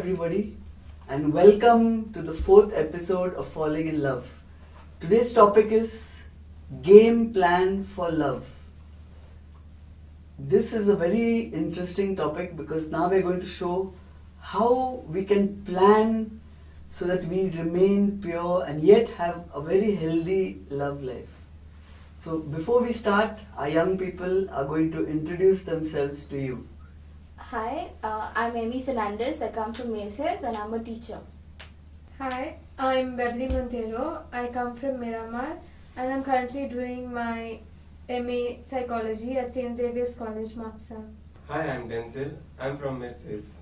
everybody, and welcome to the fourth episode of Falling in Love. Today's topic is Game Plan for Love. This is a very interesting topic because now we're going to show how we can plan so that we remain pure and yet have a very healthy love life. So before we start, our young people are going to introduce themselves to you. Hi, I'm Amy Fernandez. I come from Macy's and I'm a teacher. Hi, I'm Beverly Montero. I come from Miramar and I'm currently doing my MA Psychology at St. Xavier's College, Mapsa. Hi, I'm Denzel. I'm from Mercedes.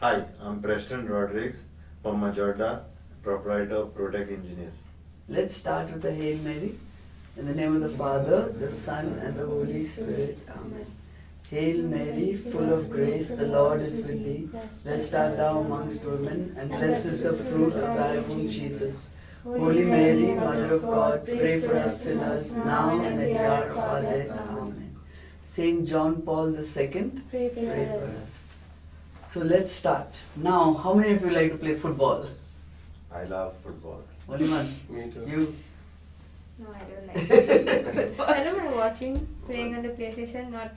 Hi, I'm Preston Rodriguez from Majorda, proprietor of Protect Engineers. Let's start with the Hail Mary. In the name of the Father, the Son, and the Holy Spirit. Amen. Hail Mary, full of grace, the Lord is with thee. Blessed art thou amongst women, and blessed is the fruit of thy womb, Jesus. Holy Mary, Mother of God, pray for us sinners, now and at the hour of our death. Amen. Saint John Paul II, Pray for pray for us. us. So let's start. Now, how many of you like to play football? I love football. Only one. Me too. You? No, I don't like I don't mind watching, playing on the PlayStation, not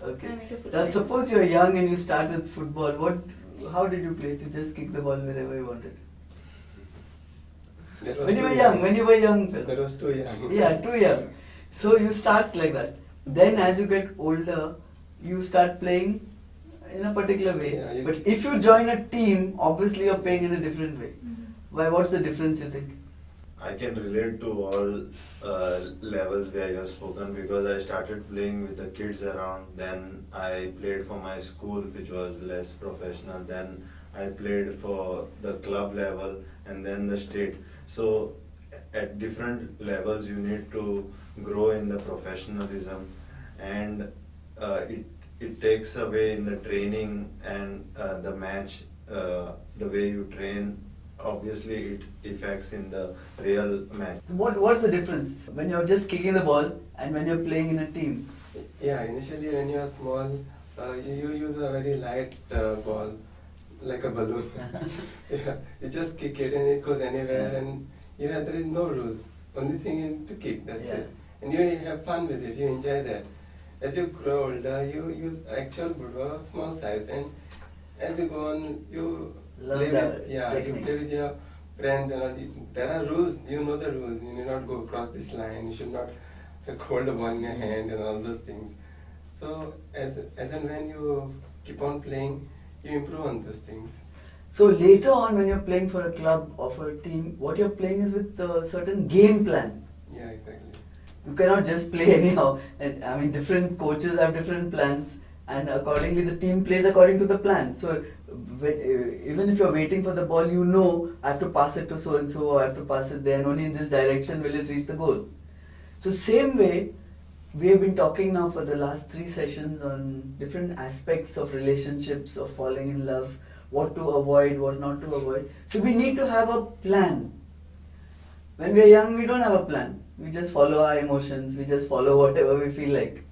Okay. I'm into football. Now, suppose you're young and you start with football. How did you play? To just kick the ball wherever you wanted? That was When you too were young, That fellow. was too young. Yeah, too young. So you start like that. Then as you get older, you start playing in a particular way. Yeah, you- But if you join a team, obviously you're playing in a different way. Why? What's the difference you think? I can relate to all levels where you have spoken because I started playing with the kids around. Then I played for my school, which was less professional. Then I played for the club level and then the state. So at different levels, you need to grow in the professionalism, and it takes away in the training and the match, the way you train. Obviously, it affects in the real match. What's the difference when you're just kicking the ball and when you're playing in a team? Yeah, initially when you are small, you use a very light ball, like a balloon. Yeah, you just kick it and it goes anywhere, and there is no rules. Only thing is to kick. That's Yeah. it. And you have fun with it. You enjoy that. As you grow older, you use actual football of small size, and as you go on, you Learn play the with, you technique. play with your friends and all. There are rules. You know the rules. You need not go across this line. You should not hold the ball in your hand and all those things. So as and when you keep on playing, you improve on those things. So later on, when you're playing for a club or for a team, what you're playing is with a certain game plan. Yeah, exactly. You cannot just play anyhow. And, I mean, different coaches have different plans, and accordingly, the team plays according to the plan. So even if you're waiting for the ball, you know I have to pass it to so and so, or I have to pass it there, and only in this direction will it reach the goal. So same way, we have been talking now for the last 3 sessions on different aspects of relationships, of falling in love, what to avoid, what not to avoid. So we need to have a plan. When we are young, we don't have a plan. We just follow our emotions, we just follow whatever we feel like.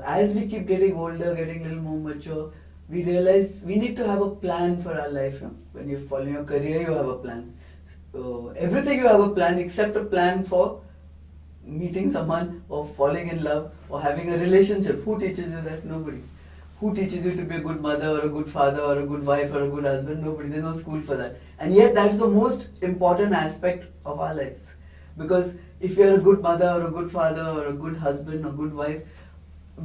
As we keep getting older, getting a little more mature, we realize we need to have a plan for our life. No? When you're following your career, you have a plan. Everything you have a plan except a plan for meeting someone or falling in love or having a relationship. Who teaches you that? Nobody. Who teaches you to be a good mother or a good father or a good wife or a good husband? Nobody. There's no school for that. And yet that's the most important aspect of our lives. Because if you're a good mother or a good father or a good husband or good wife,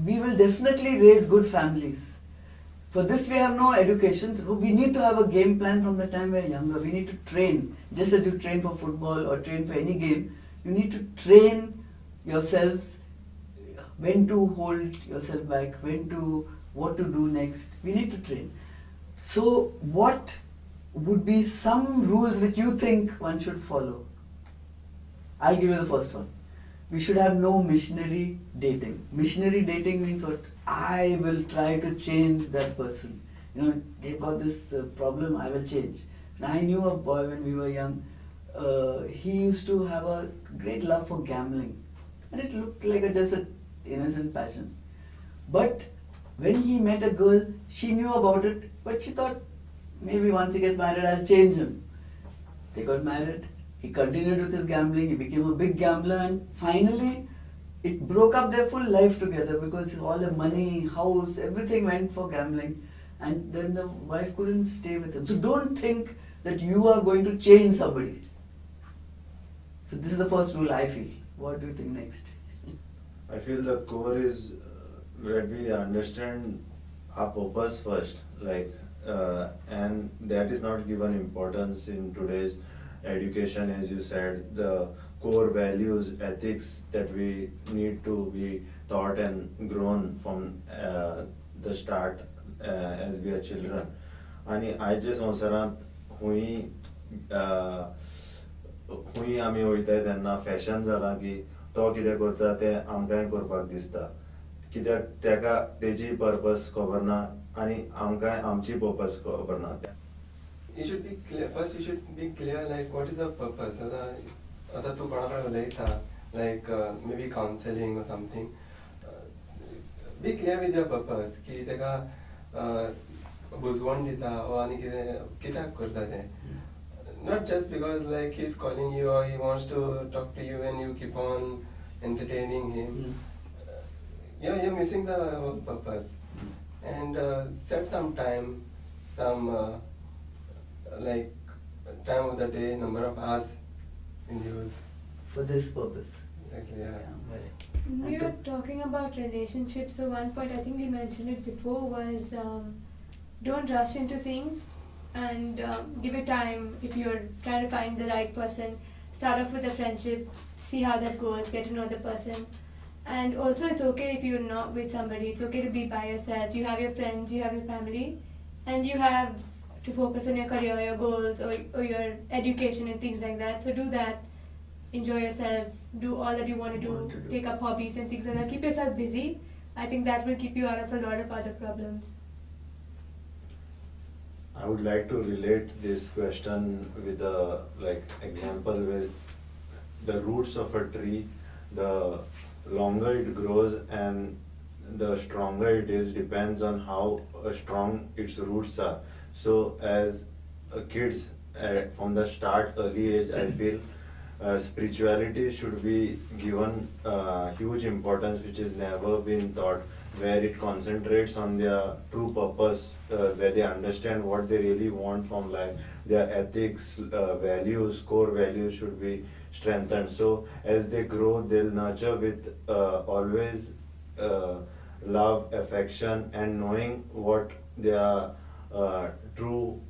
we will definitely raise good families. For this we have no education, so we need to have a game plan from the time we're younger. We need to train. Just as you train for football or train for any game, you need to train yourselves when to hold yourself back, what to do next. We need to train. So what would be some rules which you think one should follow? I'll give you the first one. We should have no missionary dating. Missionary dating means what? I will try to change that person. They've got this problem, I will change. Now, I knew a boy when we were young. He used to have a great love for gambling. And it looked like just an innocent passion. But when he met a girl, she knew about it, but she thought, maybe once he gets married, I'll change him. They got married. He continued with his gambling. He became a big gambler, and finally, it broke up their full life together because all the money, house, everything went for gambling, and then the wife couldn't stay with him. So don't think that you are going to change somebody. So this is the first rule I feel. What do you think next? I feel the core is that we understand our purpose first, and that is not given importance in today's education, as you said. The core values, ethics that we need to be taught and grown from the start as we are children. आणि आयच्या संवसारांत खूंय आमी वयताय तेन्ना fashion जाला की तो कितें करता तें आमकांय करपाक दिसता, कित्याक तेका तेजी पर्पस खबर ना आनी आमकांय आमची पर्पस खबर ना. You should be clear. First, you should be clear, like, what is the purpose? आता तू कोणाकडे उलयता, like maybe counseling or something. Be clear with your purpose. की तेका बुजवण दिता or आनी कित्याक करता तें. Not just because like he's calling you or he wants to talk to you and you keep on entertaining him. You're missing the purpose. And set some time, some like time of the day, number of hours in use. For this purpose. Exactly, yeah. Right. We were talking about relationships, so one point I think we mentioned it before was don't rush into things and give it time. If you're trying to find the right person, start off with a friendship, see how that goes, get to know the person. And also it's okay if you're not with somebody, it's okay to be by yourself. You have your friends, you have your family, and you have to focus on your career, your goals, or your education and things like that. So do that, enjoy yourself, do all that you want to do, take up hobbies and things like that. Keep yourself busy. I think that will keep you out of a lot of other problems. I would like to relate this question with a example with the roots of a tree. The longer it grows and the stronger it is depends on how strong its roots are. So as kids from the start, early age, I feel spirituality should be given huge importance, which is never been taught, where it concentrates on their true purpose, where they understand what they really want from life. Their ethics, values, core values should be strengthened. So as they grow, they'll nurture with always love, affection, and knowing what their true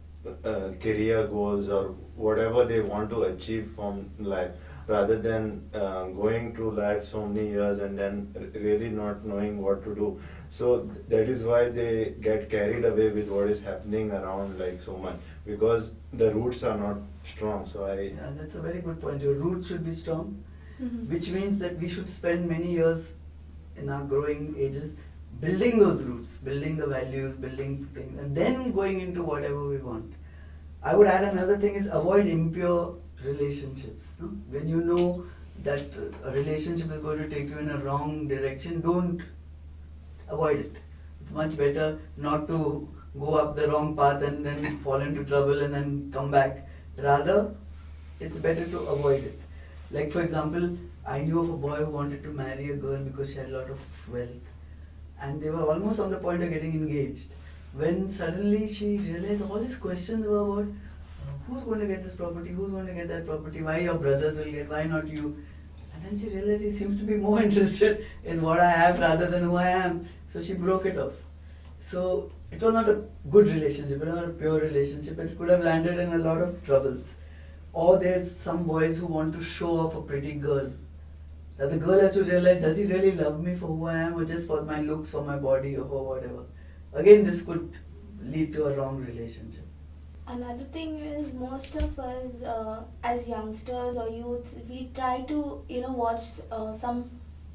career goals or whatever they want to achieve from life, rather than going through life so many years and then really not knowing what to do. So that is why they get carried away with what is happening around so much, because the roots are not strong. So Yeah, that's a very good point. Your roots should be strong, Mm-hmm. which means that we should spend many years in our growing ages building those roots, building the values, building things, and then going into whatever we want. I would add another thing is avoid impure relationships. No? When you know that a relationship is going to take you in a wrong direction, don't avoid it. It's much better not to go up the wrong path and then fall into trouble and then come back. Rather, it's better to avoid it. Like for example, I knew of a boy who wanted to marry a girl because she had a lot of wealth, and they were almost on the point of getting engaged, when suddenly she realized all his questions were about who's going to get this property, who's going to get that property, why your brothers will get, why not you. And then she realized he seems to be more interested in what I have rather than who I am. So she broke it off. So it was not a good relationship, it was not a pure relationship. It could have landed in a lot of troubles. Or there's some boys who want to show off a pretty girl. Now the girl has to realize, does he really love me for who I am, or just for my looks, for my body, or for whatever. Again, this could lead to a wrong relationship. Another thing is, most of us as youngsters or youths, we try to watch some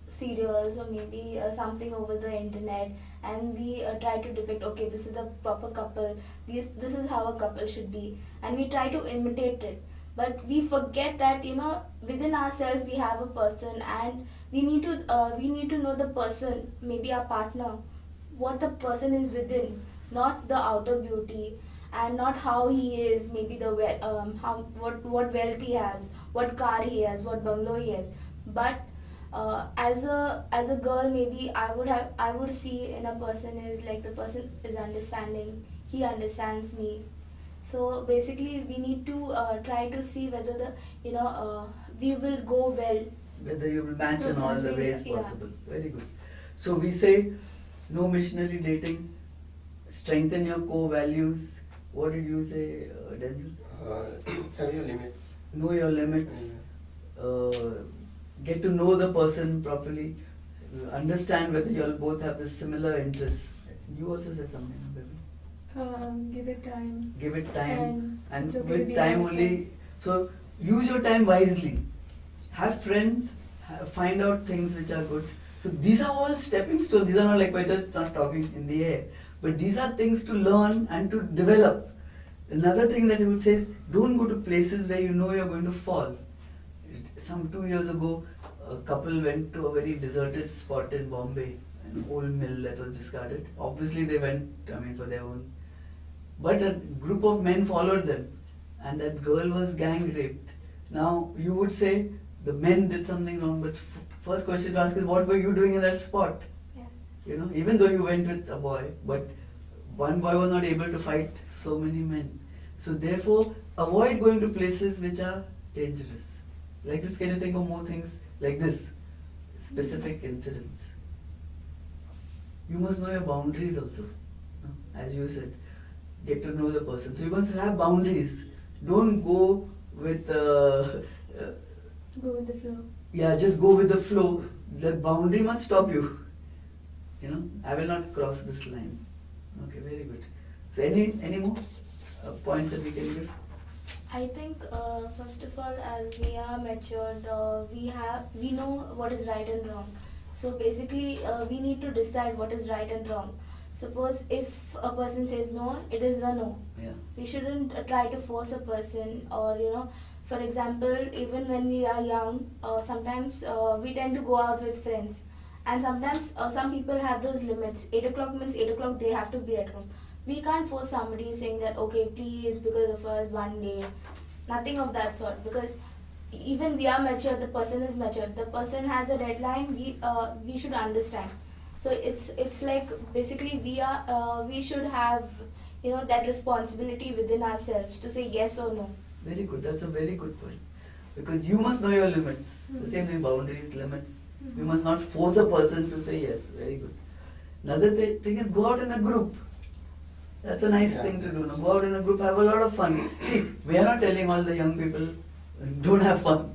serials or maybe something over the internet, and we try to depict, okay, this is a proper couple, this is how a couple should be, and we try to imitate it. But we forget that within ourselves we have a person, and we need to know the person, maybe our partner, what the person is within, not the outer beauty. and not how he is, maybe how what wealth he has, what car he has, what bungalow he has. But as a girl, maybe I would see in a person is like the person is understanding, he understands me. So basically we need to try to see whether the we will go well. Whether you will match in all the ways Yeah. possible. Very good. So we say no missionary dating, strengthen your core values. What did you say, Denzel? Have your limits. Know your limits. Get to know the person properly. Understand whether you all both have the similar interests. You also said something, no, baby. Give it time. Give it time, and it's okay to with be time yourself. only. So use your time wisely. Have friends. Find out things which are good. So these are all stepping stones. These are not like we're just not talking in the air, but these are things to learn and to develop. Another thing that I would say is don't go to places where you know you're going to fall. Some 2 years ago, a couple went to a very deserted spot in Bombay, an old mill that was discarded. Obviously, they went, for their own. But a group of men followed them, and that girl was gang raped. Now, you would say the men did something wrong, but first question to ask is, what were you doing in that spot? Yes. Even though you went with a boy, but one boy was not able to fight so many men. So therefore, avoid going to places which are dangerous. Like this, can you think of more things like this? Specific incidents. You must know your boundaries also. As you said, get to know the person. So you must have boundaries. Don't go with Go with the flow. just go with the flow. The boundary must stop you. I will not cross this line. Okay, very good. So any more points that we can give? I think first of all, as we are matured, we know what is right and wrong. So basically, we need to decide what is right and wrong. Suppose if a person says no, it is a no. Yeah. We shouldn't try to force a person, or for example, even when we are young, sometimes we tend to go out with friends, and sometimes some people have those limits. 8 o'clock means 8 o'clock they have to be at home. We can't force somebody saying that okay, please, because of us one day. Nothing of that sort, because even we are mature, the person is mature, the person has a deadline. We should understand. So it's like basically we should have that responsibility within ourselves to say yes or no. Very good. That's a very good point. Because you must know your limits. The same thing, boundaries, limits. You must not force a person to say yes. Very good. Another thing is go out in a group. That's a nice thing to do. Now, go out in a group, have a lot of fun. See, we are not telling all the young people, don't have fun.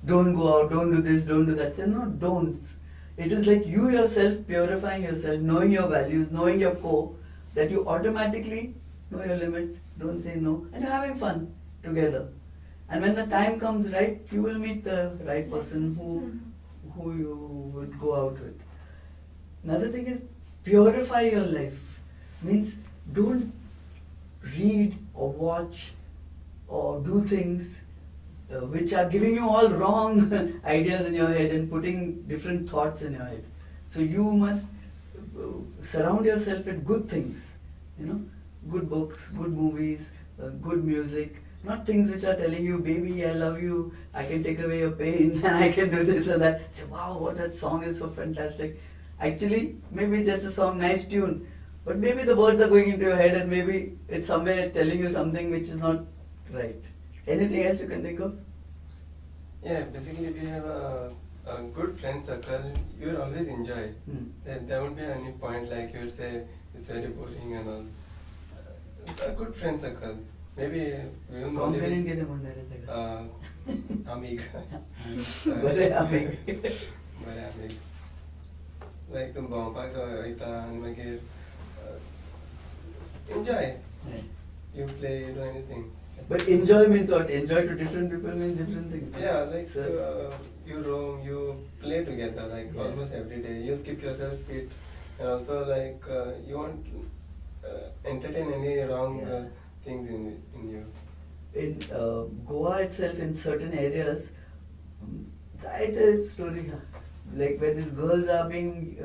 Don't go out, don't do this, don't do that. There are no don'ts. It is like you yourself purifying yourself, knowing your values, knowing your core, that you automatically know your limit, don't say no, and you're having fun together. And when the time comes right, you will meet the right person who you would go out with. Another thing is purify your life. Means don't read or watch or do things which are giving you all wrong ideas in your head and putting different thoughts in your head. So you must surround yourself with good things, good books, good movies, good music, not things which are telling you, baby, I love you, I can take away your pain and I can do this and that. Say, wow, what that song is so fantastic. Actually, maybe just a song, nice tune, but maybe the words are going into your head and maybe it's somewhere telling you something which is not right. Anything else you can think of? Yeah, basically if you have a good friend circle, you will always enjoy. There won't be any point like you would say it's very boring and all. A good friend circle. Maybe we won't only Complain with, के मुंडे रहते Amig. बड़े Amig. बरे Amig. Like तुम भोपाल का इतना मागीर enjoy. You play, you do anything. But enjoy means what? Enjoy to different people means different things. Yeah, like So, you roam, you play together like Yeah. almost every day. You keep yourself fit, and also like you won't entertain any wrong Yeah. things in you. in Goa itself, in certain areas, it's a story, like where these girls are being,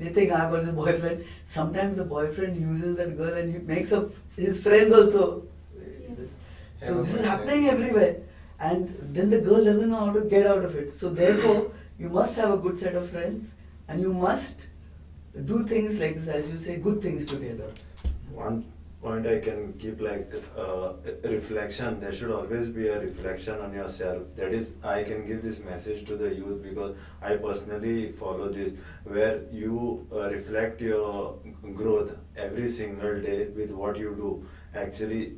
they think I've got this boyfriend. Sometimes the boyfriend uses that girl and makes up his friends also. Yes. So this is happening everywhere. And then the girl doesn't know how to get out of it. So therefore, you must have a good set of friends and you must do things like this, as you say, good things together. One point I can keep like reflection. There should always be a reflection on yourself. That is, I can give this message to the youth because I personally follow this, where you reflect your growth every single day with what you do. Actually,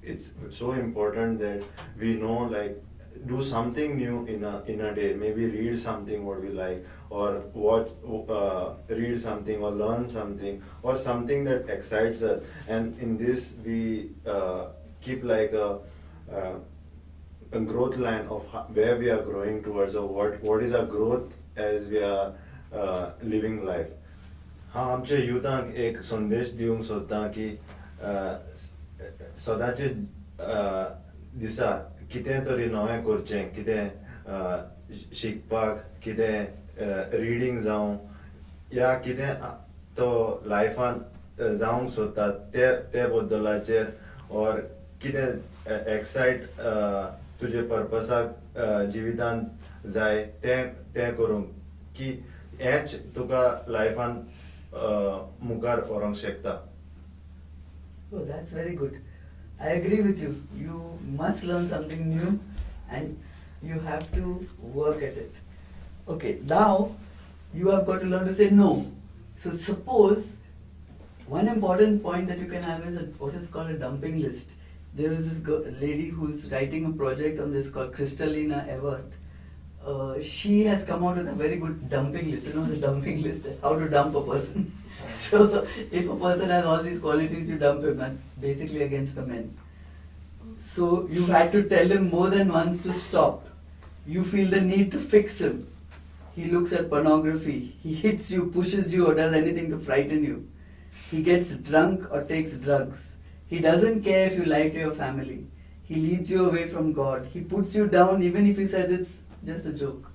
it's so important that we know, like, do something new in a day. Maybe read something what we like, or watch, read something, or learn something, or something that excites us. And in this, we keep like a growth line of where we are growing towards, or what is our growth as we are living life. हां आमच्या युथांक एक संदेश दिवंक सोदता की सदांचे दिसा कितें तरी नवें करचें, कितें शिकपाक, कितें रिडींग जावं, या कितें तो लायफान जावंक सोदता ते बद्दलाचेर, और कितें एक्सायट तुजे पर्पसाक जिवितांत जाय तें करूंक, की हेंच तुका लायफान मुखार व्हरोंक शकता. Oh, that's very good. I agree with you. You must learn something new and you have to work at it. Okay, now you have got to learn to say no. So suppose one important point that you can have is what is called a dumping list. There is this lady who's writing a project on this called Kristalina Evert. She has come out with a very good dumping list. You know the dumping list, how to dump a person. So if a person has all these qualities, you dump him, and basically against the men. So you had to tell him more than once to stop. You feel the need to fix him. He looks at pornography. He hits you, pushes you, or does anything to frighten you. He gets drunk or takes drugs. He doesn't care if you lie to your family. He leads you away from God. He puts you down even if he says it's just a joke.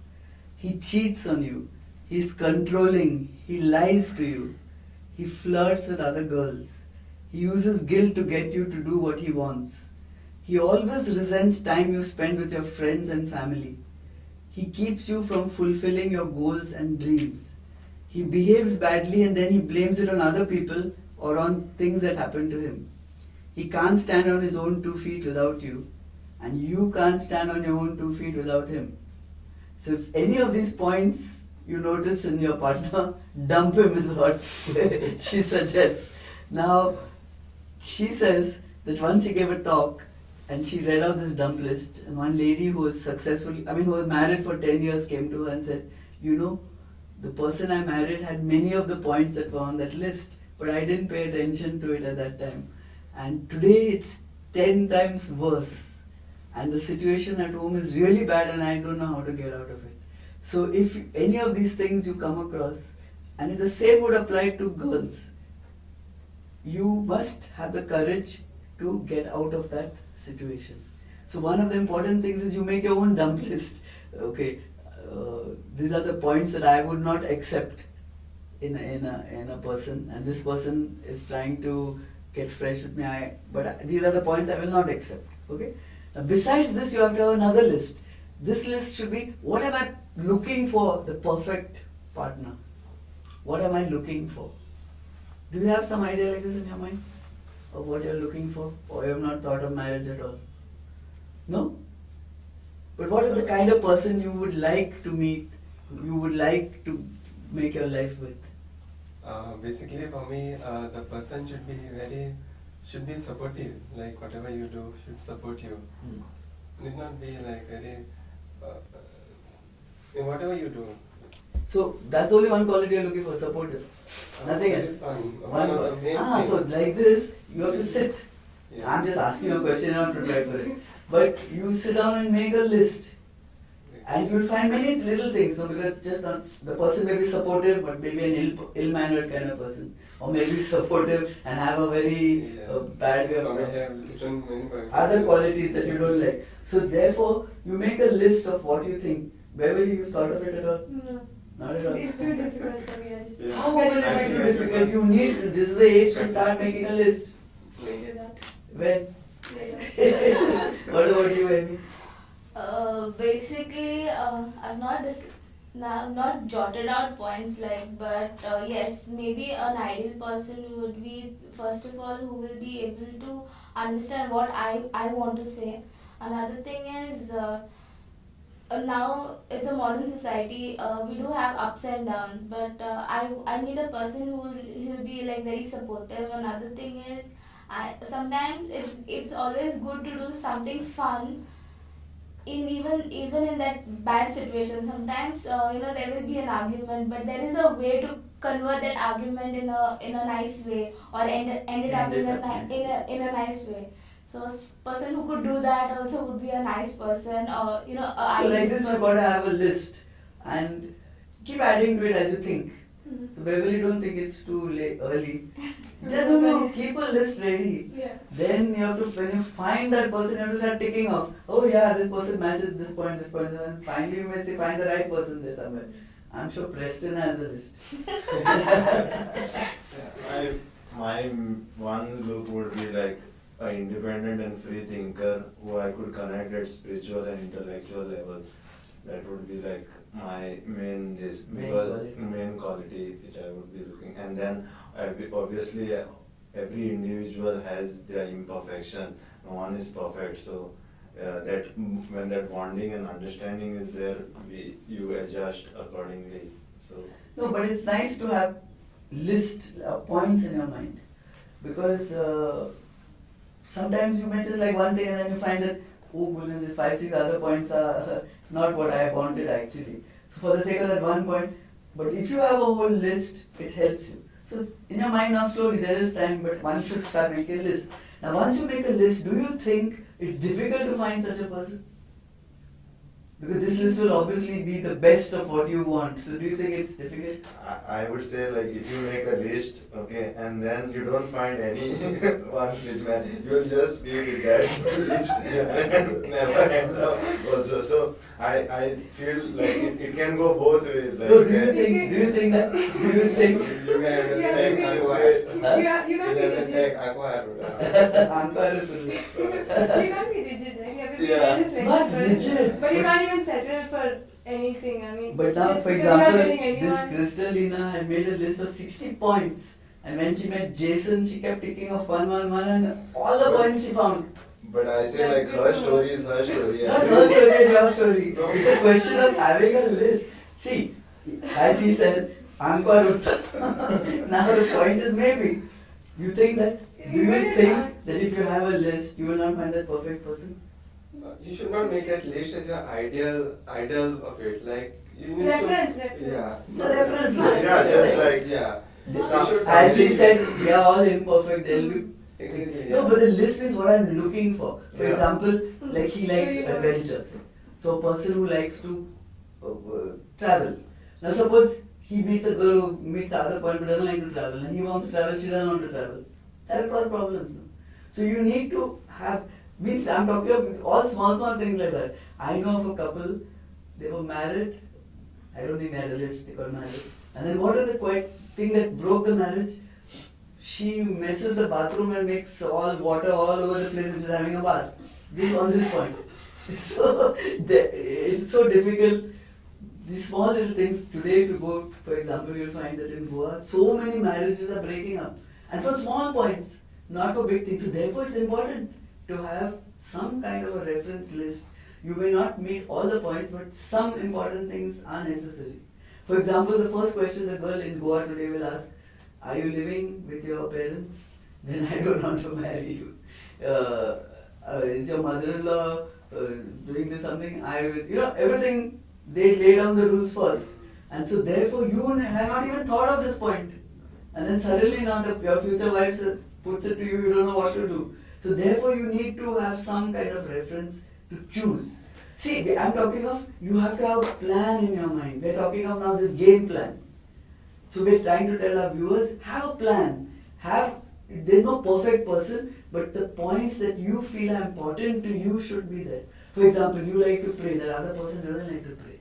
He cheats on you. He's controlling. He lies to you. He flirts with other girls. He uses guilt to get you to do what he wants. He always resents time you spend with your friends and family. He keeps you from fulfilling your goals and dreams. He behaves badly and then he blames it on other people or on things that happen to him. He can't stand on his own 2 feet without you, and you can't stand on your own 2 feet without him. So if any of these points you notice in your partner, dump him is what she suggests. Now, she says that once she gave a talk and she read out this dump list, and one lady who was who was married for 10 years came to her and said, you know, the person I married had many of the points that were on that list, but I didn't pay attention to it at that time. And today it's 10 times worse. And the situation at home is really bad and I don't know how to get out of it. So if any of these things you come across, and the same would apply to girls, you must have the courage to get out of that situation. So one of the important things is you make your own dump list. Okay, these are the points that I would not accept in a person, and this person is trying to get fresh with me. But these are the points I will not accept. Okay. Now besides this, you have to have another list. This list should be, what am I looking for the perfect partner? What am I looking for? Do you have some idea like this in your mind of what you're looking for, or you have not thought of marriage at all? No? But what is the kind of person you would like to meet, you would like to make your life with? Basically for me, the person should be supportive, like whatever you do should support you. Need not be like very, in whatever you do. So that's only one quality you're looking for, supportive. Nothing that else. is one of the main things. So like this, you have to sit. Yeah. I'm just asking you a question, I'm not prepared for it. But you sit down and make a list. And you'll find many little things, no? Because just not, the person may be supportive, but maybe an ill-mannered kind of person. Or maybe supportive and have a very bad way of other qualities that you don't like. So therefore, you make a list of what you think. Beverly, you've thought of it at all? No. Not at all. It's too difficult for me. How No, but it's too difficult. You need, this is the age to start making a list. We do that. When? Later. What about you, Amy? Basically, I've not jotted out points but yes, maybe an ideal person would be, first of all, who will be able to understand what I want to say. Another thing is, now it's a modern society. We do have ups and downs, but I need a person who'll be like very supportive. Another thing is, I sometimes it's always good to do something fun in even in that bad situation. Sometimes there will be an argument, but there is a way to convert that argument in a nice way, or end it up in a nice way. So person who could do that also would be a nice person, or a So like ideal this, you person. gotta have a list and keep adding to it as you think. Mhm. So Beverly, don't think it's too late, early. No, keep a list ready. Yeah. Then you have to, when you find that person, you have to start ticking off. Oh yeah, this person matches this point, and finally you may say find the right person there somewhere. I'm sure Preston has a list. My one look would be like an independent and free thinker who I could connect at spiritual and intellectual level. That would be like my main quality which I would be looking. And then obviously every individual has their imperfection. No one is perfect. So that when that bonding and understanding is there, you adjust accordingly. So No, but it's nice to have list points in your mind, because sometimes you may just like one thing and then you find that, oh goodness, these 5-6 other points are not what I wanted actually. So for the sake of that one point, but if you have a whole list, it helps you. So in your mind now slowly there is time, but one should start making a list. Now once you make a list, do you think it's difficult to find such a person? Because this list will obviously be the best of what you want. So do you think it's difficult? I would say like if you make a list, okay, and then you don't find any one which man, you'll just be with that list and never end up also. So I feel like it can go both ways. Like So do you think you can Yeah, take you aqua. Yeah, you can't be You can rigid. take aqua. Ankar is really- You can't be rigid, right? You have to be Yeah. very Not flexible. rigid, But you but- can't even settle for anything. I mean, But now, just for because you're not example, getting this anyone. Kristalina had made a list of 60 points, and when she met Jason, she kept ticking off one, and all the points she found. But I say like her story is her story. Not her story and your story. It's a question of having a list. See, as he says, Ankar Utta. Now the point is maybe. You think that? Do you Even if think that if you have a list, you will not find that perfect person? You should not make that list as your ideal of it. Like you need Reference. to. Yeah. It's a reference list. Yeah, just like Yeah. This- You should As he something- said, we are all imperfect. There will be Exactly, no, yeah. but the list is what I'm looking for. For Yeah. example, like he So likes you know- adventures. So a person who likes to travel. Now suppose he meets a girl who meets the other point but doesn't like to travel, and he wants to travel, she doesn't want to travel. That will cause problems. No? So you need to have, means I'm talking of all small things like that. I know of a couple, they were married. I don't think they had a list, they got married. And then what was the quite thing that broke the marriage? She messes the bathroom and makes all water all over the place and she's having a bath. This on this point. So it's so difficult. These small little things. Today, if you go, for example, you'll find that in Goa, so many marriages are breaking up, and for small points, not for big things. So therefore, it's important to have some kind of a reference list. You may not meet all the points, but some important things are necessary. For example, the first question the girl in Goa today will ask: are you living with your parents? Then I don't want to marry you. Is your mother-in-law doing this something? I will, everything, they lay down the rules first. And so therefore you have not even thought of this point. And then suddenly now your future wife puts it to you, you don't know what to do. So therefore you need to have some kind of reference to choose. See, I'm talking of, you have to have a plan in your mind. We're talking of now this game plan. So we're trying to tell our viewers, have a plan. There's no perfect person, but the points that you feel are important to you should be there. For example, you like to pray, that other person doesn't like to pray.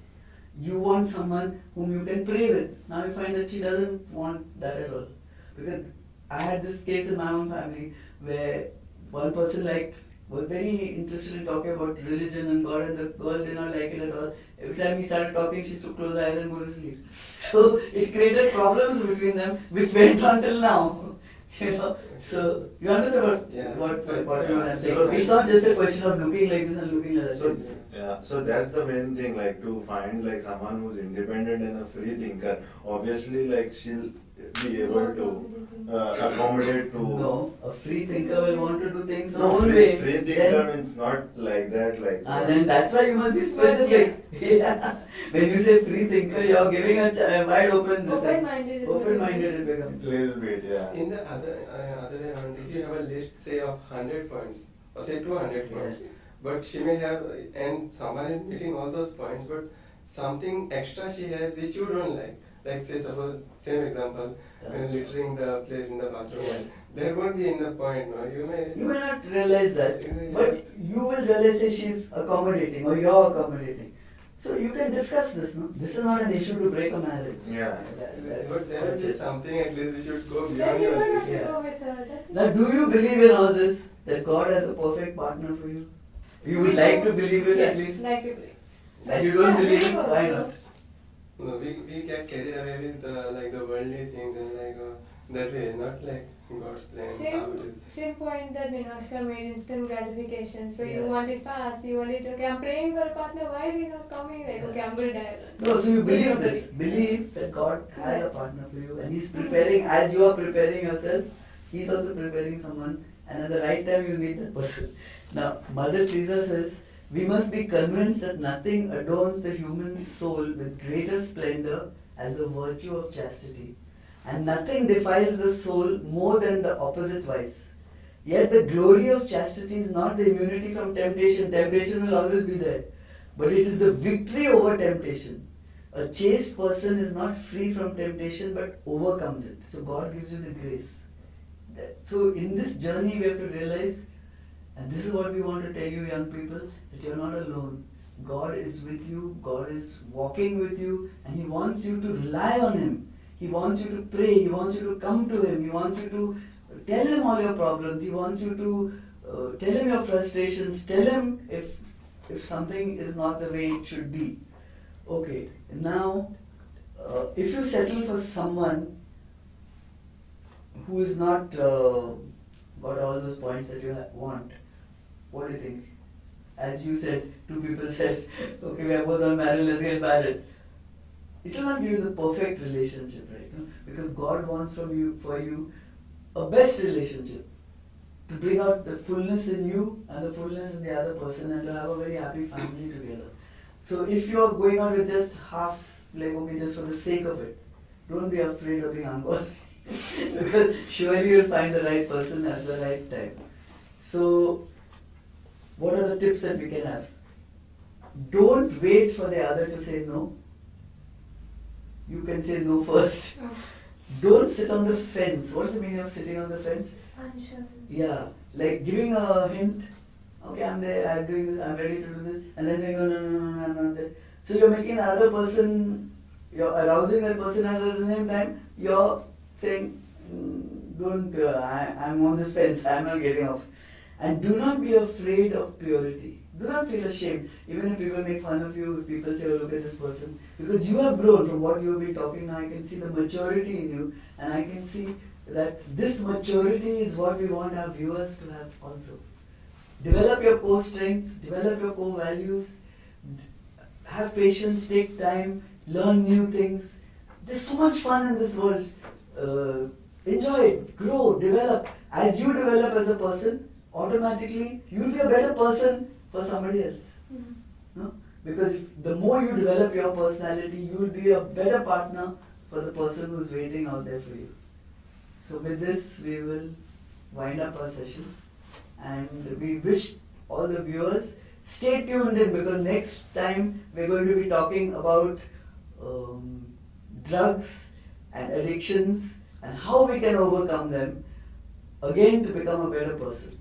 you want someone whom you can pray with. Now you find that she doesn't want that at all. Because I had this case in my own family where one person was very interested in talking about religion and God, and the girl did not like it at all. Every time he started talking, she used to close her eyes and go to sleep. So it created problems between them, which went on till now. So you understand what I'm saying? So- It's not just a question of looking like this and looking like that. So It's- yeah, so that's the main thing. Like to find like someone who's independent and a free thinker. Obviously, like she'll be able to accommodate to. No, a free thinker will want to do things her No, own free, way. free thinker means not like that. Like. Then that's why you must be specific. Yeah. When you say free thinker, you're giving a wide open this thing. Open-minded is Open-minded it becomes. Little bit, yeah. In the other way around, if you have a list, say of 100 points, or say 200 points, but she may have, and someone is meeting all those points, but something extra she has which you don't like. Like say suppose, same example, littering the place in the bathroom, there won't be enough point, no? You may not realize that, but you will realize that she's accommodating or you're accommodating. So you can discuss this, no? This is not an issue to break a marriage. Yeah. But there will be something at least we should go Then beyond you your don't have list. to Yeah. go with her. That's Now, do you believe in all this? That God has a perfect partner for you? You would like to believe it at least? Like to believe. And you don't Yeah, believe it? believe Why also. not? No, we get carried away with the worldly things and that way, not like God's plan, how it is. Same point that Ninoshka made, instant gratification. So you Yeah. want it fast, you want it, okay, I'm praying for a partner, why is he not coming? Like, okay, I'm going to die alone. No, so you believe Somebody. this. Believe that God has a partner for you and He's preparing, as you are preparing yourself, He's also preparing someone, and at the right time you'll meet that person. Now, Mother Teresa says, we must be convinced that nothing adorns the human soul with greater splendor as the virtue of chastity, and nothing defiles the soul more than the opposite vice. Yet the glory of chastity is not the immunity from temptation. Temptation will always be there, but it is the victory over temptation. A chaste person is not free from temptation but overcomes it. So God gives you the grace. So in this journey we have to realize, and this is what we want to tell you young people, that you're not alone. God is with you, God is walking with you, and He wants you to rely on Him. He wants you to pray, He wants you to come to Him, He wants you to tell Him all your problems, He wants you to tell Him your frustrations, tell Him if something is not the way it should be. Okay, now if you settle for someone who is not got all those points that you want, what do you think? As you said, two people said, okay, we are both on married, let's get married. It will not give you the perfect relationship, right? No? Because God wants for you a best relationship, to bring out the fullness in you and the fullness in the other person, and to have a very happy family together. So if you are going on with just half, like okay, just for the sake of it, don't be afraid of being unborn. Because surely you'll find the right person at the right time. So, what are the tips that we can have? Don't wait for the other to say no. You can say no first. Oh, Don't sit on the fence. What's the meaning of sitting on the fence? unsure. Yeah, like giving a hint. Okay, I'm there, I'm doing this, I'm ready to do this, and then saying no, I'm not there. So you're making the other person, you're arousing that person, and at the same time, you're saying, I'm on this fence, I'm not getting off. And do not be afraid of purity. Do not feel ashamed. Even if people make fun of you, if people say, oh, look at this person. Because you have grown from what you have been talking now, I can see the maturity in you, and I can see that this maturity is what we want our viewers to have also. Develop your core strengths, develop your core values, have patience, take time, learn new things. There's so much fun in this world. Enjoy it, grow, develop. As you develop as a person, automatically you'll be a better person for somebody else. No? Because the more you develop your personality, you'll be a better partner for the person who's waiting out there for you. So with this, we will wind up our session, and we wish all the viewers stay tuned in, because next time we're going to be talking about drugs and addictions and how we can overcome them, again to become a better person.